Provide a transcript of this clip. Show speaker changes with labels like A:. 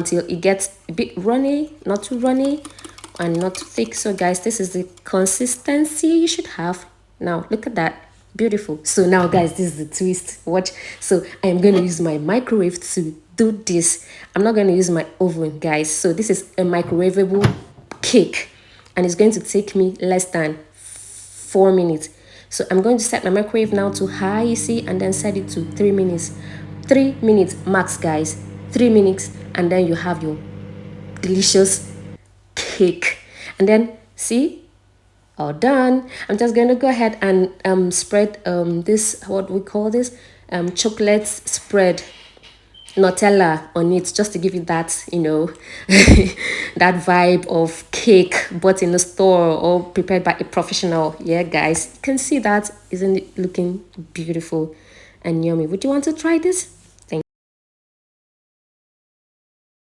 A: until it gets a bit runny, not too runny and not too thick. So guys, this is the consistency you should have. Now look at that, beautiful. So now guys, this is the twist. Watch. So I am going to use my microwave to do this. I'm not going to use my oven, guys. So this is a microwavable cake and it's going to take me less than 4 minutes. So I'm going to set my microwave now to high, you see, and then set it to 3 minutes. 3 minutes max, guys. 3 minutes, and then you have your delicious cake. And then see, all done. I'm just going to go ahead and spread this, what we call this, chocolate spread, Nutella on it, just to give you that, you know, that vibe of cake bought in the store or prepared by a professional. Yeah, guys, you can see that. Isn't it looking beautiful and yummy? Would you want to try this?